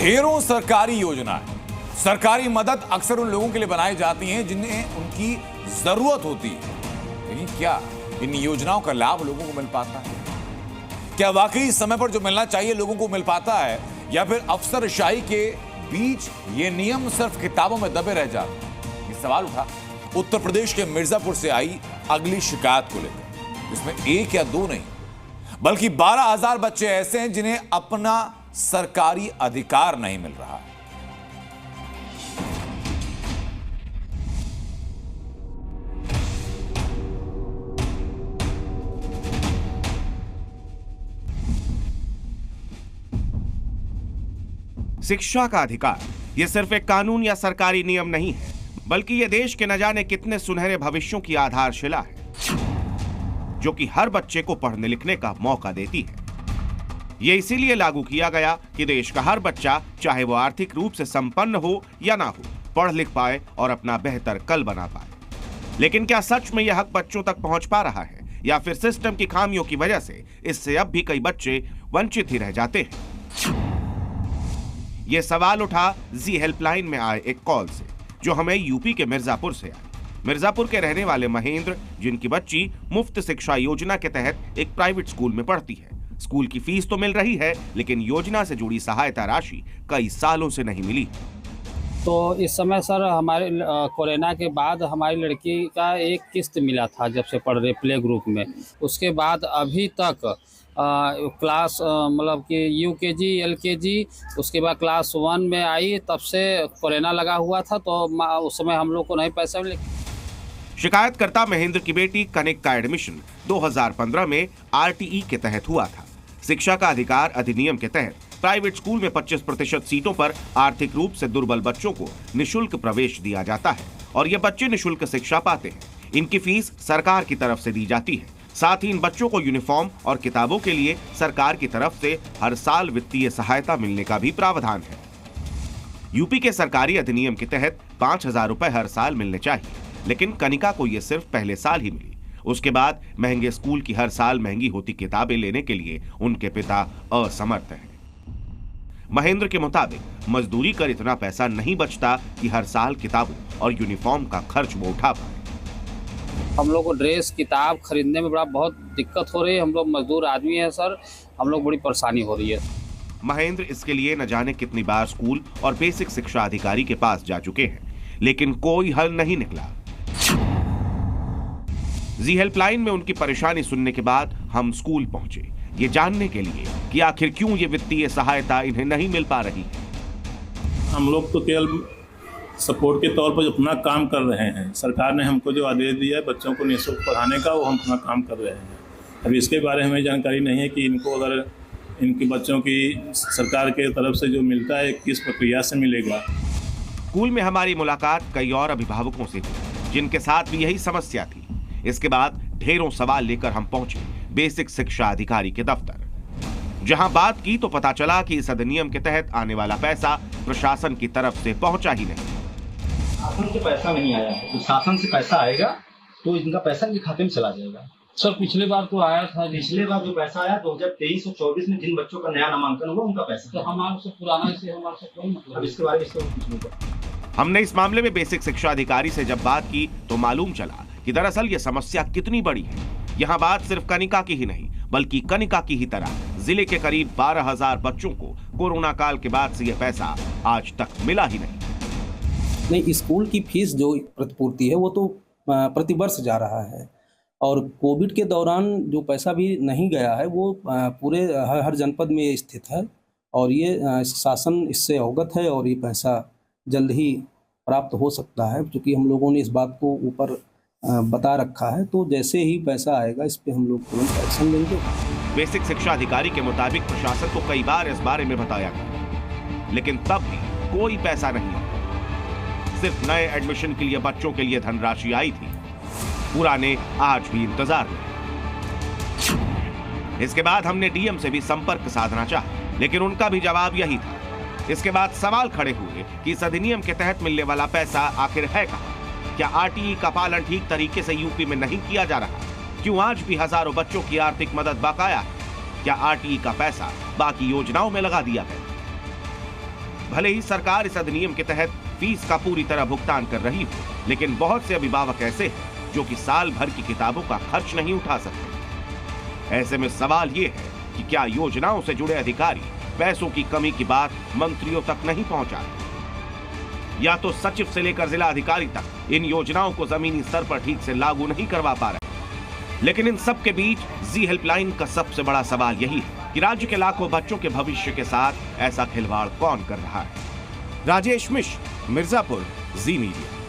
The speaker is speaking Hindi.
ढेरों सरकारी योजनाएं, सरकारी मदद अक्सर उन लोगों के लिए बनाई जाती हैं जिन्हें उनकी जरूरत होती है, लेकिन क्या इन योजनाओं का लाभ लोगों को मिल पाता है? क्या वाकई समय पर जो मिलना चाहिए लोगों को मिल पाता है, या फिर अफसरशाही के बीच ये नियम सिर्फ किताबों में दबे रह जाते हैं? ये सवाल उठा उत्तर प्रदेश के मिर्जापुर से आई अगली शिकायत को लेकर। इसमें एक या दो नहीं, बल्कि 12,000 बच्चे ऐसे हैं जिन्हें अपना सरकारी अधिकार नहीं मिल रहा है। शिक्षा का अधिकार यह सिर्फ एक कानून या सरकारी नियम नहीं है, बल्कि यह देश के न जाने कितने सुनहरे भविष्यों की आधारशिला है, जो कि हर बच्चे को पढ़ने लिखने का मौका देती है। यह इसीलिए लागू किया गया कि देश का हर बच्चा, चाहे वो आर्थिक रूप से संपन्न हो या ना हो, पढ़ लिख पाए और अपना बेहतर कल बना पाए। लेकिन क्या सच में यह हक बच्चों तक पहुंच पा रहा है, या फिर सिस्टम की खामियों की वजह से इससे अब भी कई बच्चे वंचित ही रह जाते हैं? यह सवाल उठा जी हेल्पलाइन में आए एक कॉल से, जो हमें यूपी के मिर्जापुर से आई। मिर्जापुर के रहने वाले महेंद्र, जिनकी बच्ची मुफ्त शिक्षा योजना के तहत एक प्राइवेट स्कूल में पढ़ती है। स्कूल की फीस तो मिल रही है, लेकिन योजना से जुड़ी सहायता राशि कई सालों से नहीं मिली। तो इस समय सर हमारे कोरोना के बाद हमारी लड़की का एक किस्त मिला था, जब से पढ़ रहे प्ले ग्रुप में। उसके बाद अभी तक क्लास मतलब कि यूकेजी एलकेजी, उसके बाद क्लास 1 में आई, तब से कोरोना लगा हुआ था, तो उस समय हम लोग को नहीं पैसा मिले। शिकायतकर्ता महेंद्र की बेटी कनिक का एडमिशन 2015 में आरटीई के तहत हुआ था। शिक्षा का अधिकार अधिनियम के तहत प्राइवेट स्कूल में 25% सीटों पर आर्थिक रूप से दुर्बल बच्चों को निशुल्क प्रवेश दिया जाता है, और ये बच्चे निशुल्क शिक्षा पाते हैं। इनकी फीस सरकार की तरफ से दी जाती है। साथ ही इन बच्चों को यूनिफॉर्म और किताबों के लिए सरकार की तरफ से हर साल वित्तीय सहायता मिलने का भी प्रावधान है। यूपी के सरकारी अधिनियम के तहत 5,000 रुपए हर साल मिलने चाहिए, लेकिन कनिका को ये सिर्फ पहले साल ही मिली। उसके बाद महंगे स्कूल की हर साल महंगी होती किताबें लेने के लिए उनके पिता असमर्थ हैं। महेंद्र के मुताबिक मजदूरी कर इतना पैसा नहीं बचता कि हर साल किताबों और यूनिफॉर्म का खर्च वो उठा पाए। हम लोग को ड्रेस किताब खरीदने में बहुत दिक्कत हो रही है। हम लोग मजदूर आदमी हैं सर, हम लोग बड़ी परेशानी हो रही है। महेंद्र इसके लिए न जाने कितनी बार स्कूल और बेसिक शिक्षा अधिकारी के पास जा चुके हैं, लेकिन कोई हल नहीं निकला। जी हेल्पलाइन में उनकी परेशानी सुनने के बाद हम स्कूल पहुंचे, ये जानने के लिए कि आखिर क्यों ये वित्तीय सहायता इन्हें नहीं मिल पा रही। हम लोग तो केवल सपोर्ट के तौर पर अपना काम कर रहे हैं। सरकार ने हमको जो आदेश दिया है बच्चों को निःशुल्क पढ़ाने का, वो हम अपना काम कर रहे हैं। अभी इसके बारे में हमें जानकारी नहीं है कि इनको अगर इनके बच्चों की सरकार के तरफ से जो मिलता है किस प्रक्रिया से मिलेगा। स्कूल में हमारी मुलाकात कई और अभिभावकों से हुई, जिनके साथ भी यही समस्या थी। इसके बाद ढेरों सवाल लेकर हम पहुंचे बेसिक शिक्षा अधिकारी के दफ्तर। जहां बात की तो पता चला कि इस अधिनियम के तहत आने वाला पैसा प्रशासन की तरफ से पहुंचा ही नहीं। शासन से पैसा नहीं आया है, तो शासन से पैसा आएगा तो इनका पैसा इनके खाते में चला जाएगा। सर पिछले बार तो आया था, पिछले बार जो पैसा आया 2023 और 24 में जिन बच्चों का नया नामांकन हुआ उनका पैसा, तो हमारे से पुराना से हमारे से कोई मतलब। अब इसके बारे में कुछ नहीं पता। हमने इस मामले में बेसिक शिक्षा अधिकारी से जब बात की तो मालूम चला कि दरअसल ये समस्या कितनी बड़ी है। यहाँ बात सिर्फ कनिका की ही नहीं, बल्कि कनिका की ही तरह जिले के करीब 12,000 बच्चों को कोरोना काल के बाद से यह पैसा आज तक मिला ही नहीं। स्कूल की फीस जो प्रतिपूर्ति है वो तो प्रतिवर्ष जा रहा है, और कोविड के दौरान जो पैसा भी नहीं गया है वो पूरे हर जनपद में स्थित है, और ये शासन इससे अवगत है और ये पैसा जल्द ही प्राप्त हो सकता है, क्योंकि हम लोगों ने इस बात को ऊपर बता रखा है। तो जैसे ही पैसा आएगा इस पे हम लोग तुरंत एक्शन लेंगे। बेसिक शिक्षा अधिकारी के मुताबिक प्रशासन को कई बार इस बारे में बताया गया, लेकिन तब भी कोई पैसा नहीं आया। सिर्फ नए एडमिशन के लिए बच्चों के लिए धनराशि आई थी, पुराने आज भी इंतजार में। इसके बाद हमने डीएम से भी संपर्क साधना चाहा, लेकिन उनका भी जवाब यही था। इसके बाद सवाल खड़े हुए कि इस अधिनियम के तहत मिलने वाला पैसा आखिर है कहां? क्या आरटीई का पालन ठीक तरीके से यूपी में नहीं किया जा रहा? क्यों आज भी हजारों बच्चों की आर्थिक मदद बकाया है? क्या आरटीई का पैसा बाकी योजनाओं में लगा दिया गया? भले ही सरकार इस अधिनियम के तहत फीस का पूरी तरह भुगतान कर रही हो, लेकिन बहुत से अभिभावक ऐसे हैं जो कि साल भर की किताबों का खर्च नहीं उठा सकते। ऐसे में सवाल ये है कि क्या योजनाओं से जुड़े अधिकारी पैसों की कमी की बात मंत्रियों तक नहीं पहुंचाते, या तो सचिव से लेकर जिला अधिकारी तक इन योजनाओं को जमीनी स्तर पर ठीक से लागू नहीं करवा पा रहे। लेकिन इन सब के बीच जी हेल्पलाइन का सबसे बड़ा सवाल यही है कि राज्य के लाखों बच्चों के भविष्य के साथ ऐसा खिलवाड़ कौन कर रहा है। राजेश मिश्र, मिर्जापुर, जी मीडिया।